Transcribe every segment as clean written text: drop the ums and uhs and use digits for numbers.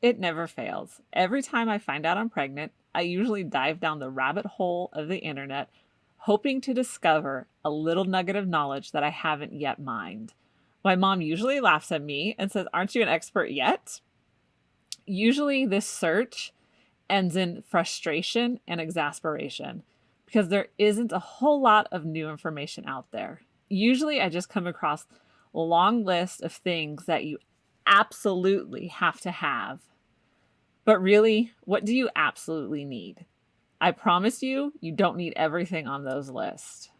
It never fails. Every time I find out I'm pregnant, I usually dive down the rabbit hole of the internet, hoping to discover a little nugget of knowledge that I haven't yet mined. My mom usually laughs at me and says, "Aren't you an expert yet?" Usually, this search ends in frustration and exasperation because there isn't a whole lot of new information out there. Usually, I just come across a long list of things that you absolutely have to have. But really, what do you absolutely need? I promise you, you don't need everything on those lists.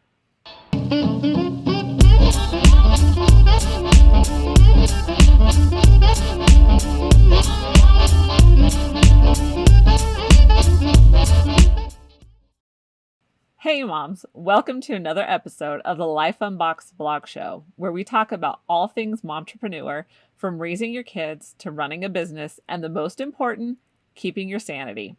Hey moms, welcome to another episode of the Life Unboxed blog show, where we talk about all things momtrepreneur, from raising your kids to running a business, and the most important, keeping your sanity.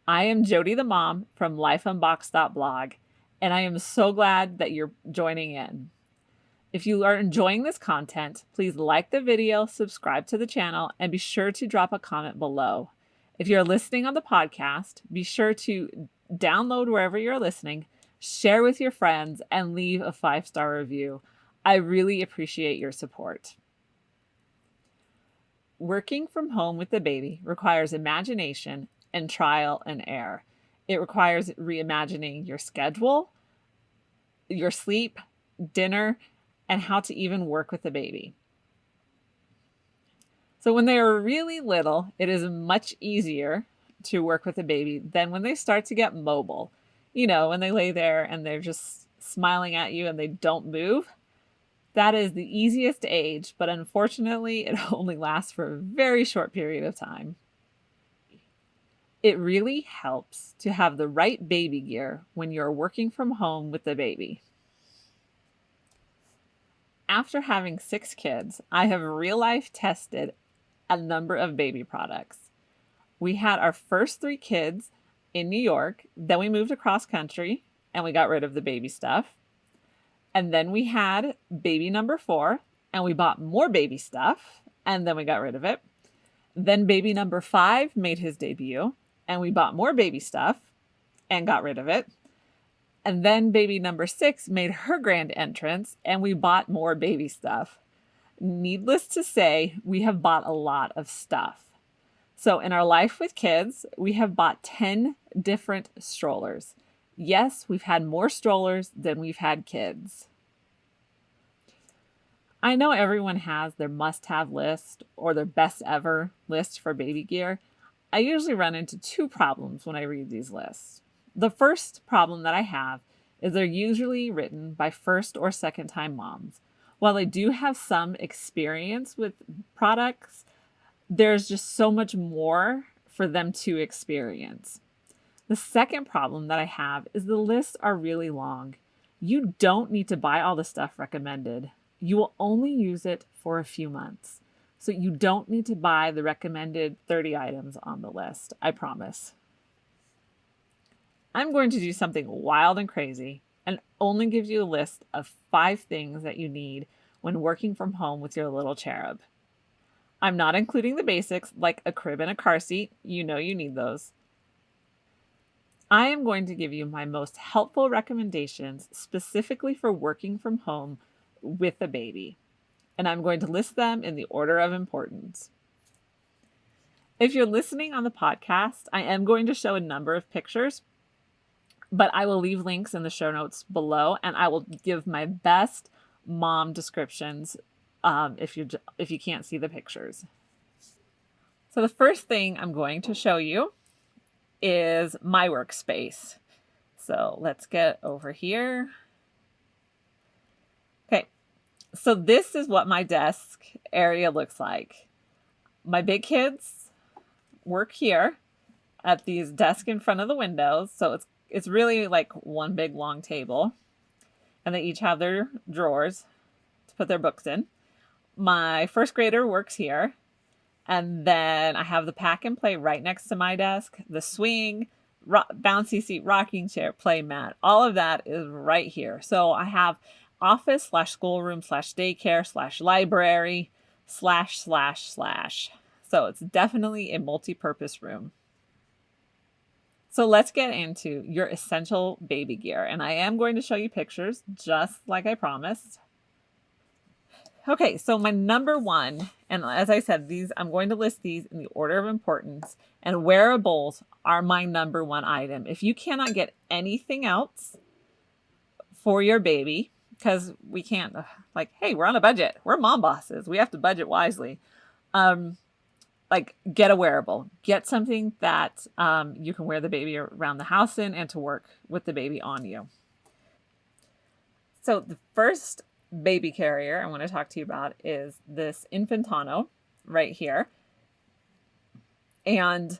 I am JODIE the mom from lifeunboxed.blog, and I am so glad that you're joining in. If you are enjoying this content, please like the video, subscribe to the channel, and be sure to drop a comment below. If you're listening on the podcast, be sure to download wherever you're listening, share with your friends, and leave a 5-star review. I really appreciate your support. Working from home with the baby requires imagination and trial and error. It requires reimagining your schedule, your sleep, dinner, and how to even work with the baby. So when they are really little, it is much easier to work with a baby than when they start to get mobile. You know, when they lay there and they're just smiling at you and they don't move. That is the easiest age, but unfortunately, it only lasts for a very short period of time. It really helps to have the right baby gear when you're working from home with the baby. After having 6 kids, I have real life tested a number of baby products. We had our first 3 kids in New York, then we moved across country and we got rid of the baby stuff. And then we had baby number 4 and we bought more baby stuff and then we got rid of it. Then baby number 5 made his debut and we bought more baby stuff and got rid of it. And then baby number 6 made her grand entrance and we bought more baby stuff. Needless to say, we have bought a lot of stuff. So in our life with kids, we have bought 10 different strollers. Yes, we've had more strollers than we've had kids. I know everyone has their must-have list or their best ever list for baby gear. I usually run into 2 problems when I read these lists. The first problem that I have is they're usually written by first or second time moms. While I do have some experience with products, there's just so much more for them to experience. The second problem that I have is the lists are really long. You don't need to buy all the stuff recommended. You will only use it for a few months. So you don't need to buy the recommended 30 items on the list, I promise. I'm going to do something wild and crazy and only give you a list of 5 things that you need when working from home with your little cherub. I'm not including the basics like a crib and a car seat. You know you need those. I am going to give you my most helpful recommendations specifically for working from home with a baby. And I'm going to list them in the order of importance. If you're listening on the podcast, I am going to show a number of pictures, but I will leave links in the show notes below and I will give my best mom descriptions if you can't see the pictures. So the first thing I'm going to show you is my workspace. So let's get over here. Okay, so this is what my desk area looks like. My big kids work here at these desks in front of the windows. So it's really like one big long table. And they each have their drawers to put their books in. My first grader works here. And then I have the pack and play right next to my desk, the swing, bouncy seat, rocking chair, play mat. All of that is right here. So I have office / schoolroom / daycare / library ///. So it's definitely a multi-purpose room. So let's get into your essential baby gear. And I am going to show you pictures just like I promised. Okay, so my number one, and as I said, I'm going to list these in the order of importance, and wearables are my number one item. If you cannot get anything else for your baby, because we can't, like, hey, we're on a budget. We're mom bosses. We have to budget wisely. Like, get a wearable. Get something that you can wear the baby around the house in and to work with the baby on you. So the first baby carrier I want to talk to you about is this Infantino right here. And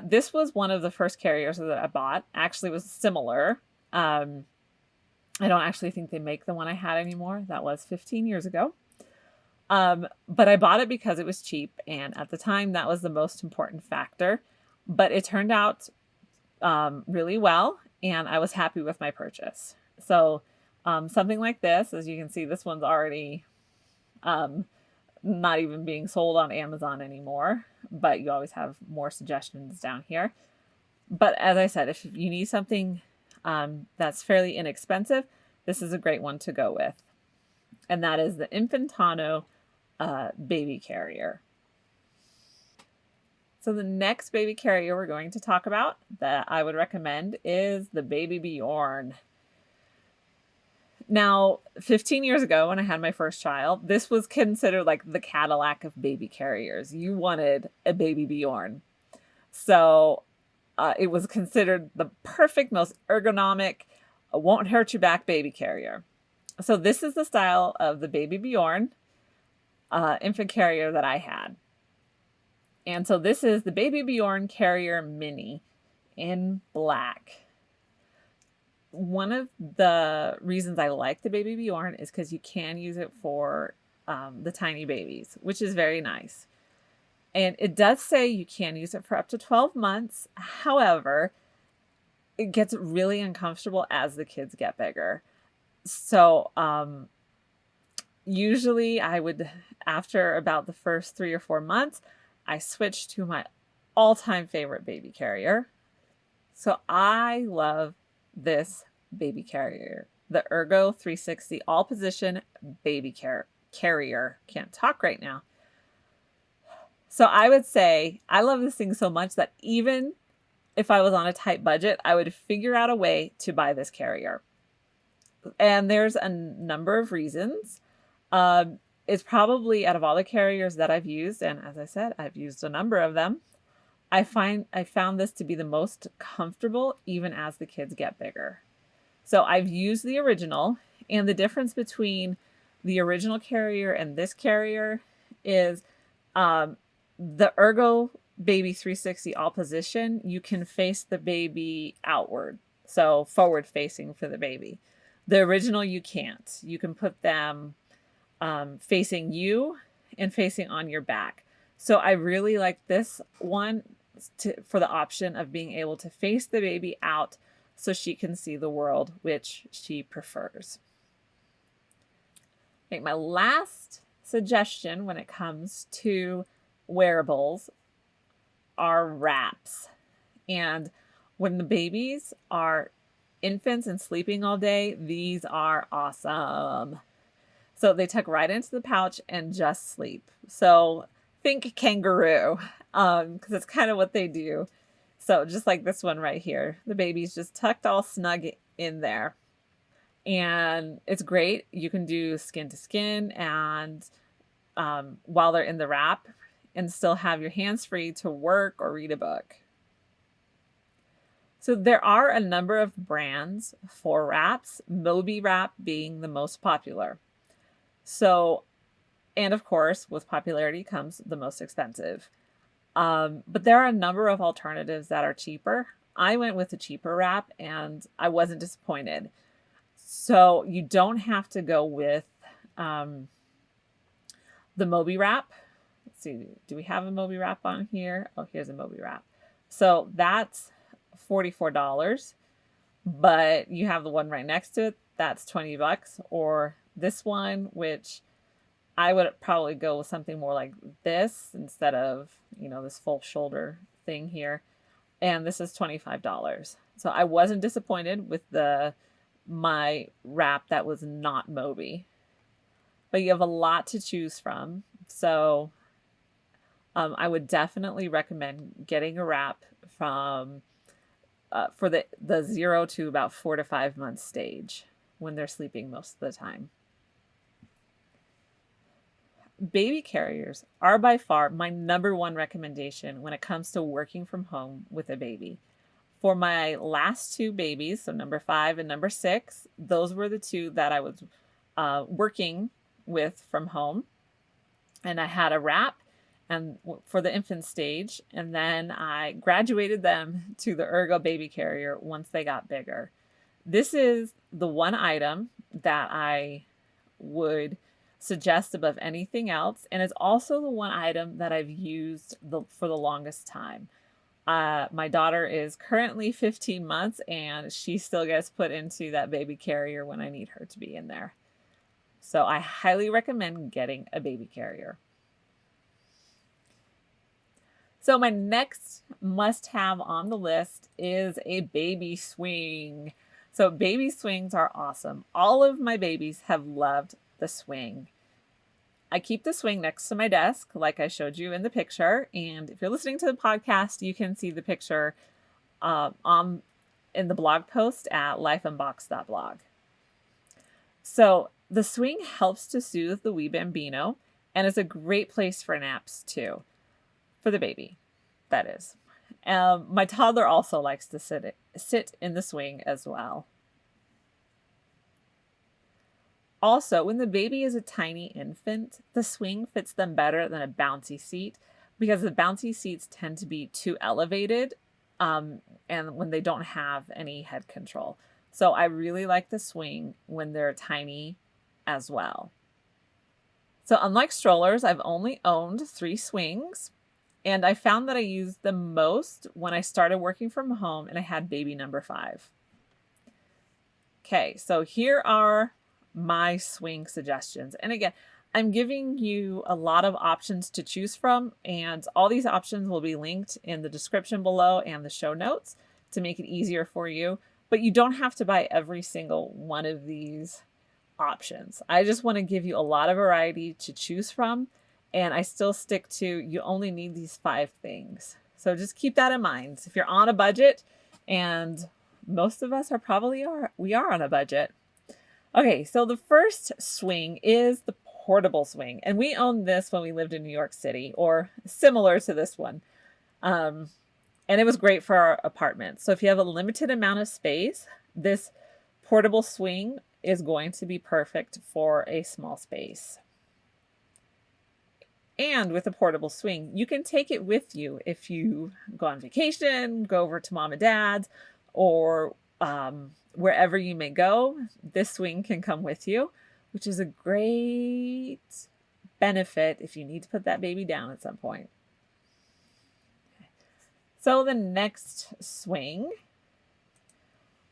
this was one of the first carriers that I bought. Actually, it was similar. I don't actually think they make the one I had anymore. That was 15 years ago. But I bought it because it was cheap. And at the time, that was the most important factor. But it turned out really well. And I was happy with my purchase. So something like this, as you can see, this one's already not even being sold on Amazon anymore. But you always have more suggestions down here. But as I said, if you need something that's fairly inexpensive, this is a great one to go with. And that is the Infantino baby carrier. So the next baby carrier we're going to talk about that I would recommend is the Baby Bjorn. Now, 15 years ago when I had my first child, this was considered like the Cadillac of baby carriers. You wanted a Baby Bjorn. So it was considered the perfect, most ergonomic, won't hurt your back baby carrier. So this is the style of the Baby Bjorn infant carrier that I had. And so this is the Baby Bjorn Carrier Mini in black. One of the reasons I like the Baby Bjorn is because you can use it for the tiny babies, which is very nice. And it does say you can use it for up to 12 months. However, it gets really uncomfortable as the kids get bigger. So usually I would, after about the first 3 or 4 months, I switched to my all-time favorite baby carrier. So I love this baby carrier, the Ergo 360 all-position baby carrier. Can't talk right now. So I would say I love this thing so much that even if I was on a tight budget, I would figure out a way to buy this carrier. And there's a number of reasons. It's probably, out of all the carriers that I've used, and as I said, I've used a number of them, I found this to be the most comfortable even as the kids get bigger. So I've used the original, and the difference between the original carrier and this carrier is the Ergo Baby 360 all position, you can face the baby outward, so forward facing for the baby. The original you can't. You can put them facing you and facing on your back. So I really like this one for the option of being able to face the baby out so she can see the world, which she prefers. Okay, my last suggestion when it comes to wearables are wraps. And when the babies are infants and sleeping all day, these are awesome. So they tuck right into the pouch and just sleep. So think kangaroo, because it's kind of what they do. So just like this one right here, the baby's just tucked all snug in there. And it's great. You can do skin to skin and while they're in the wrap and still have your hands free to work or read a book. So there are a number of brands for wraps, Moby Wrap being the most popular. So, and of course, with popularity comes the most expensive. But there are a number of alternatives that are cheaper. I went with the cheaper wrap and I wasn't disappointed. So you don't have to go with the Moby Wrap. Let's see, do we have a Moby Wrap on here? Oh, here's a Moby Wrap. So that's $44, but you have the one right next to it, that's $20, or this one, which I would probably go with something more like this instead of, this full shoulder thing here. And this is $25. So I wasn't disappointed with my wrap that was not Moby. But you have a lot to choose from. So I would definitely recommend getting a wrap from for the 0 to about 4 to 5 months stage when they're sleeping most of the time. Baby carriers are by far my number one recommendation when it comes to working from home with a baby. For my last two babies, so number 5 and number 6, those were the two that I was working with from home. And I had a wrap and for the infant stage, and then I graduated them to the Ergo baby carrier once they got bigger. This is the one item that I would suggest above anything else, and it's also the one item that I've used for the longest time. My daughter is currently 15 months, and she still gets put into that baby carrier when I need her to be in there. So I highly recommend getting a baby carrier. So my next must-have on the list is a baby swing. So baby swings are awesome. All of my babies have loved the swing. I keep the swing next to my desk, like I showed you in the picture. And if you're listening to the podcast, you can see the picture in the blog post at lifeunboxed.blog. So the swing helps to soothe the wee bambino and is a great place for naps too, for the baby, that is. My toddler also likes to sit in the swing as well. Also, when the baby is a tiny infant, the swing fits them better than a bouncy seat because the bouncy seats tend to be too elevated and when they don't have any head control. So I really like the swing when they're tiny as well. So unlike strollers, I've only owned 3 swings, and I found that I used them most when I started working from home and I had baby number 5. Okay, so here are my swing suggestions. And again, I'm giving you a lot of options to choose from, and all these options will be linked in the description below and the show notes to make it easier for you. But you don't have to buy every single one of these options. I just want to give you a lot of variety to choose from, and I still stick to you only need these 5 things. So just keep that in mind. If you're on a budget, and most of us we are on a budget. Okay, so the first swing is the portable swing. And we owned this when we lived in New York City, or similar to this one. And it was great for our apartment. So if you have a limited amount of space, this portable swing is going to be perfect for a small space. And with a portable swing, you can take it with you if you go on vacation, go over to mom and dad's, or wherever you may go. This swing can come with you, which is a great benefit if you need to put that baby down at some point. So the next swing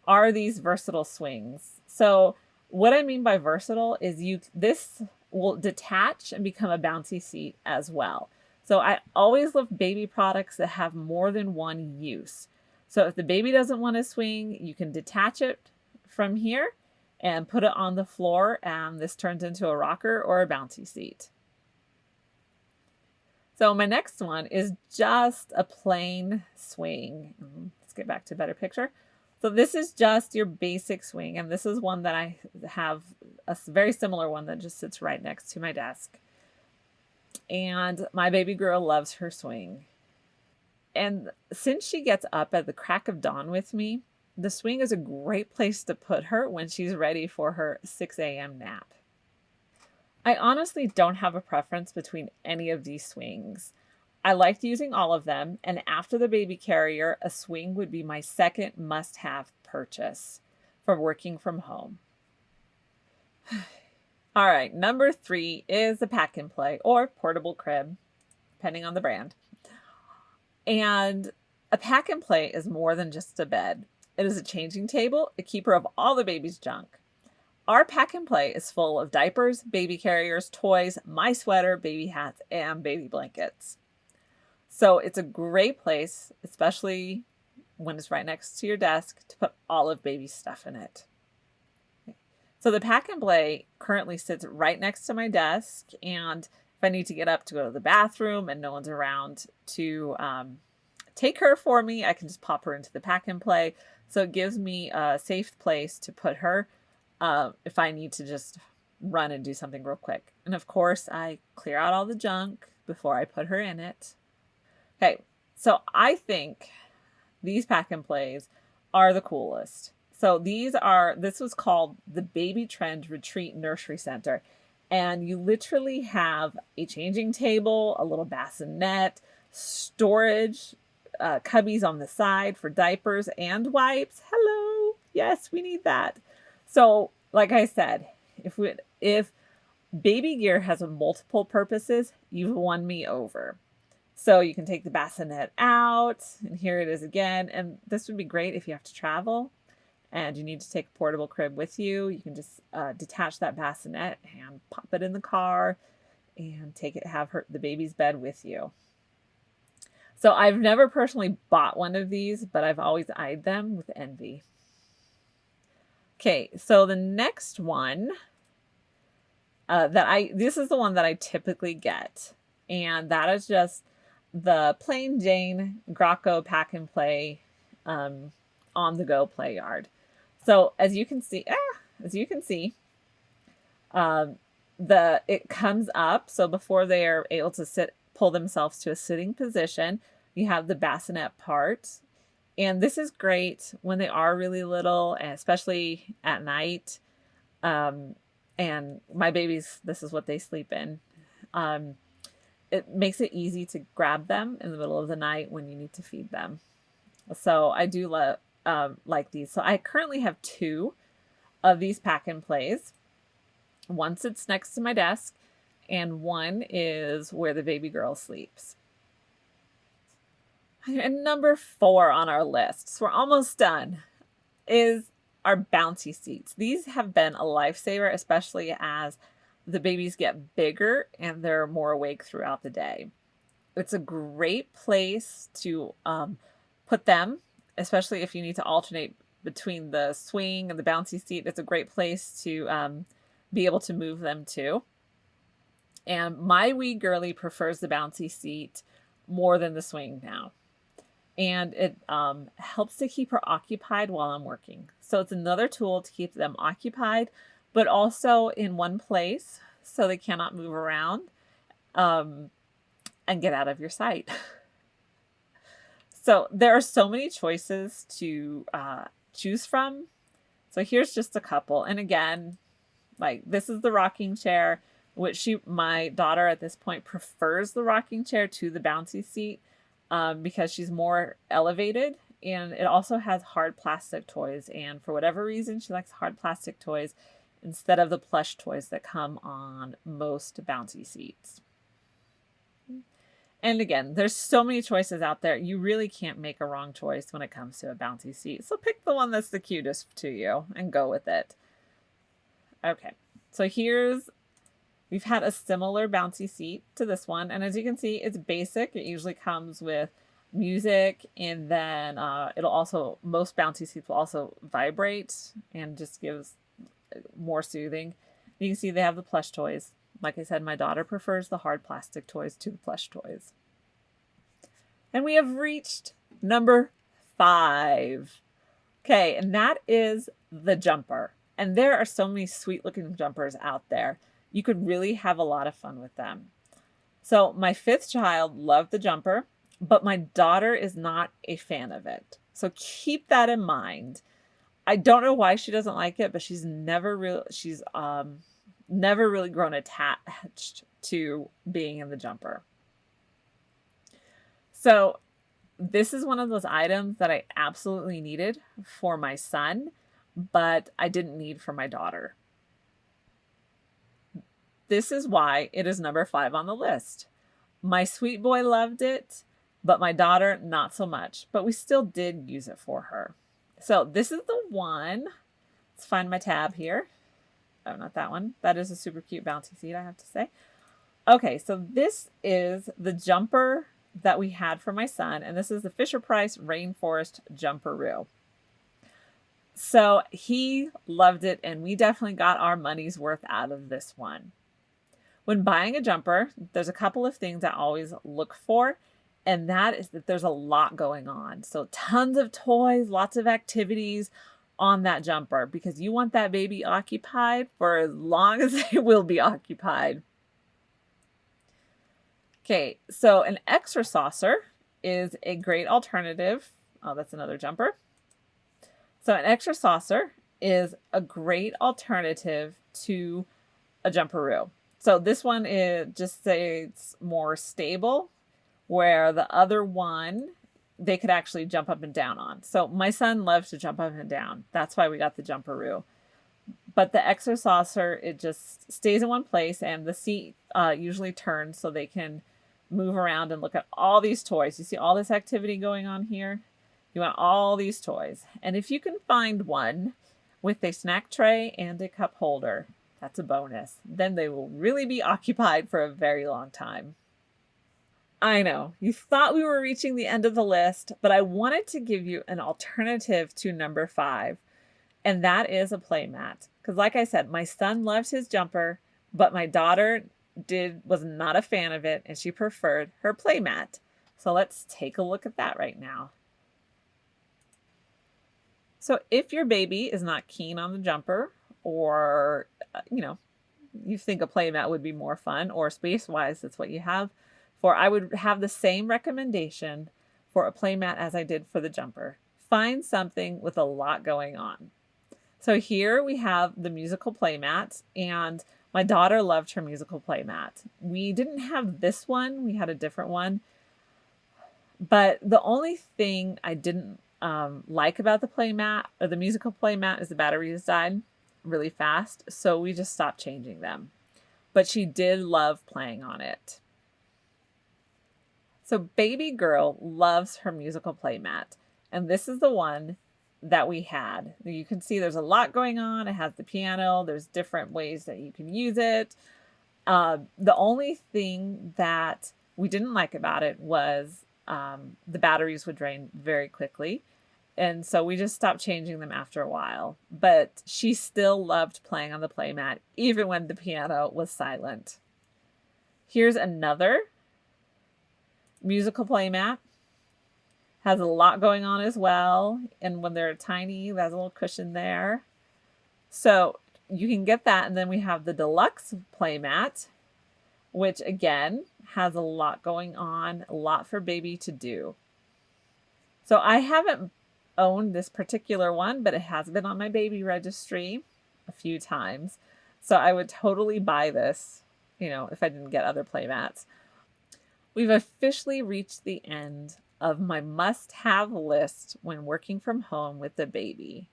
are these versatile swings. So what I mean by versatile is this will detach and become a bouncy seat as well. So I always love baby products that have more than one use. So if the baby doesn't want to swing, you can detach it from here and put it on the floor, and this turns into a rocker or a bouncy seat. So my next one is just a plain swing. Let's get back to a better picture. So this is just your basic swing, and this is one that I have a very similar one that just sits right next to my desk. And my baby girl loves her swing. And since she gets up at the crack of dawn with me, the swing is a great place to put her when she's ready for her 6 a.m. nap. I honestly don't have a preference between any of these swings. I liked using all of them, and after the baby carrier, a swing would be my second must-have purchase for working from home. All right, number 3 is the pack and play or portable crib, depending on the brand. And a pack and play is more than just a bed. It is a changing table, a keeper of all the baby's junk. Our pack and play is full of diapers, baby carriers, toys, my sweater, baby hats, and baby blankets. So it's a great place, especially when it's right next to your desk, to put all of baby's stuff in it. So the pack and play currently sits right next to my desk, and if I need to get up to go to the bathroom and no one's around to take her for me, I can just pop her into the pack and play. So it gives me a safe place to put her if I need to just run and do something real quick. And of course, I clear out all the junk before I put her in it. Okay, so I think these pack and plays are the coolest. So this was called the Baby Trend Retreat Nursery Center. And you literally have a changing table, a little bassinet, storage, cubbies on the side for diapers and wipes. Hello. Yes, we need that. So, like I said, if baby gear has multiple purposes, you've won me over. So you can take the bassinet out, and here it is again. And this would be great if you have to travel and you need to take a portable crib with you. You can just detach that bassinet and pop it in the car and have the baby's bed with you. So I've never personally bought one of these, but I've always eyed them with envy. Okay, so the next one this is the one that I typically get, and that is just the plain Jane Graco pack and play on the go play yard. So as you can see, it comes up. So before they are able to pull themselves to a sitting position, you have the bassinet part. And this is great when they are really little, and especially at night. And my babies, this is what they sleep in. It makes it easy to grab them in the middle of the night when you need to feed them. So I do like these. So I currently have 2 of these pack and plays. One sits next to my desk, and one is where the baby girl sleeps. And number 4 on our list, so we're almost done, is our Bouncy Seats. These have been a lifesaver, especially as the babies get bigger and they're more awake throughout the day. It's a great place to put them, especially if you need to alternate between the swing and the bouncy seat. It's a great place to be able to move them to. And my wee girly prefers the bouncy seat more than the swing now. And it helps to keep her occupied while I'm working. So it's another tool to keep them occupied, but also in one place so they cannot move around and get out of your sight. So there are so many choices to choose from. So here's just a couple. And again, like this is the rocking chair, which my daughter at this point prefers the rocking chair to the bouncy seat because she's more elevated. And it also has hard plastic toys. And for whatever reason, she likes hard plastic toys instead of the plush toys that come on most bouncy seats. And again, there's so many choices out there. You really can't make a wrong choice when it comes to a bouncy seat. So pick the one that's the cutest to you and go with it. Okay, so we've had a similar bouncy seat to this one. And as you can see, it's basic. It usually comes with music, and then most bouncy seats will also vibrate and just gives more soothing. You can see they have the plush toys. Like I said, my daughter prefers the hard plastic toys to the plush toys. And we have reached number 5. Okay, and that is the jumper. And there are so many sweet looking jumpers out there. You could really have a lot of fun with them. So my 5th child loved the jumper, but my daughter is not a fan of it. So keep that in mind. I don't know why she doesn't like it, but she's never really grown attached to being in the jumper. So this is one of those items that I absolutely needed for my son, but I didn't need for my daughter. This is why it is number 5 on the list. My sweet boy loved it, but my daughter not so much, but we still did use it for her. So this is the one. Let's find my tab here. Oh, not that one. That is a super cute bouncy seat, I have to say. Okay, so this is the jumper that we had for my son, and this is the Fisher-Price Rainforest Jumperoo. So he loved it, and we definitely got our money's worth out of this one. When buying a jumper, there's a couple of things I always look for, and that is that there's a lot going on. So tons of toys, lots of activities on that jumper, because you want that baby occupied for as long as they will be occupied. Okay, so an Excersaucer is a great alternative. Oh, that's another jumper. So an Excersaucer is a great alternative to a Jumperoo. So this one is just say it's more stable, where the other one they could actually jump up and down on. So my son loves to jump up and down. That's why we got the Jumperoo. But the Excersaucer, it just stays in one place, and the seat usually turns so they can move around and look at all these toys. You see all this activity going on here? You want all these toys. And if you can find one with a snack tray and a cup holder, that's a bonus. Then they will really be occupied for a very long time. I know, you thought we were reaching the end of the list, but I wanted to give you an alternative to number 5, and that is a playmat. Because like I said, my son loves his jumper, but my daughter was not a fan of it, and she preferred her playmat. So let's take a look at that right now. So if your baby is not keen on the jumper, or, you think a playmat would be more fun, or space-wise, that's what you have for, I would have the same recommendation for a playmat as I did for the jumper. Find something with a lot going on. So here we have the musical playmat, and my daughter loved her musical playmat. We didn't have this one, we had a different one. But the only thing I didn't like about the playmat, or the musical playmat, is the batteries died really fast, so we just stopped changing them. But she did love playing on it. So baby girl loves her musical playmat, and this is the one that we had. You can see there's a lot going on. It has the piano. There's different ways that you can use it. The only thing that we didn't like about it was the batteries would drain very quickly. And so we just stopped changing them after a while. But she still loved playing on the playmat, even when the piano was silent. Here's another musical playmat. Has a lot going on as well. And when they're tiny, there's a little cushion there. So you can get that. And then we have the Deluxe Playmat, which again has a lot going on, a lot for baby to do. So I haven't owned this particular one, but it has been on my baby registry a few times. So I would totally buy this, if I didn't get other playmats. We've officially reached the end of my must-have list when working from home with the baby.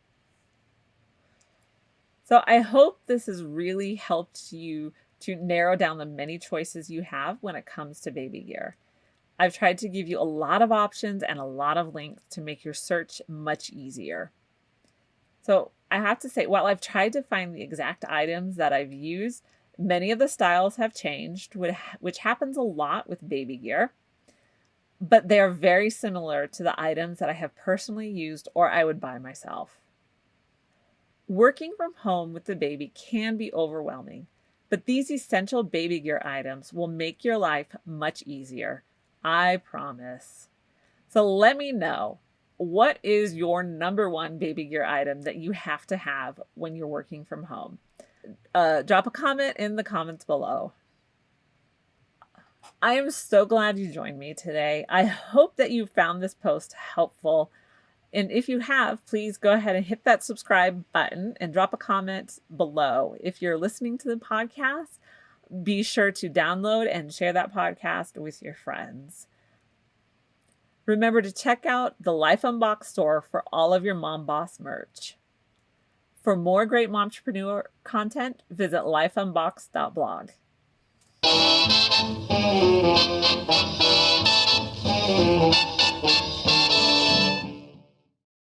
So I hope this has really helped you to narrow down the many choices you have when it comes to baby gear. I've tried to give you a lot of options and a lot of links to make your search much easier. So I have to say, while I've tried to find the exact items that I've used, many of the styles have changed, which happens a lot with baby gear, but they are very similar to the items that I have personally used or I would buy myself. Working from home with the baby can be overwhelming, but these essential baby gear items will make your life much easier. I promise. So let me know, what is your number one baby gear item that you have to have when you're working from home? Drop a comment in the comments below. I am so glad you joined me today. I hope that you found this post helpful. And if you have, please go ahead and hit that subscribe button and drop a comment below. If you're listening to the podcast, be sure to download and share that podcast with your friends. Remember to check out the Life Unboxed store for all of your Mom Boss merch. For more great momtrepreneur content, visit lifeunboxed.blog.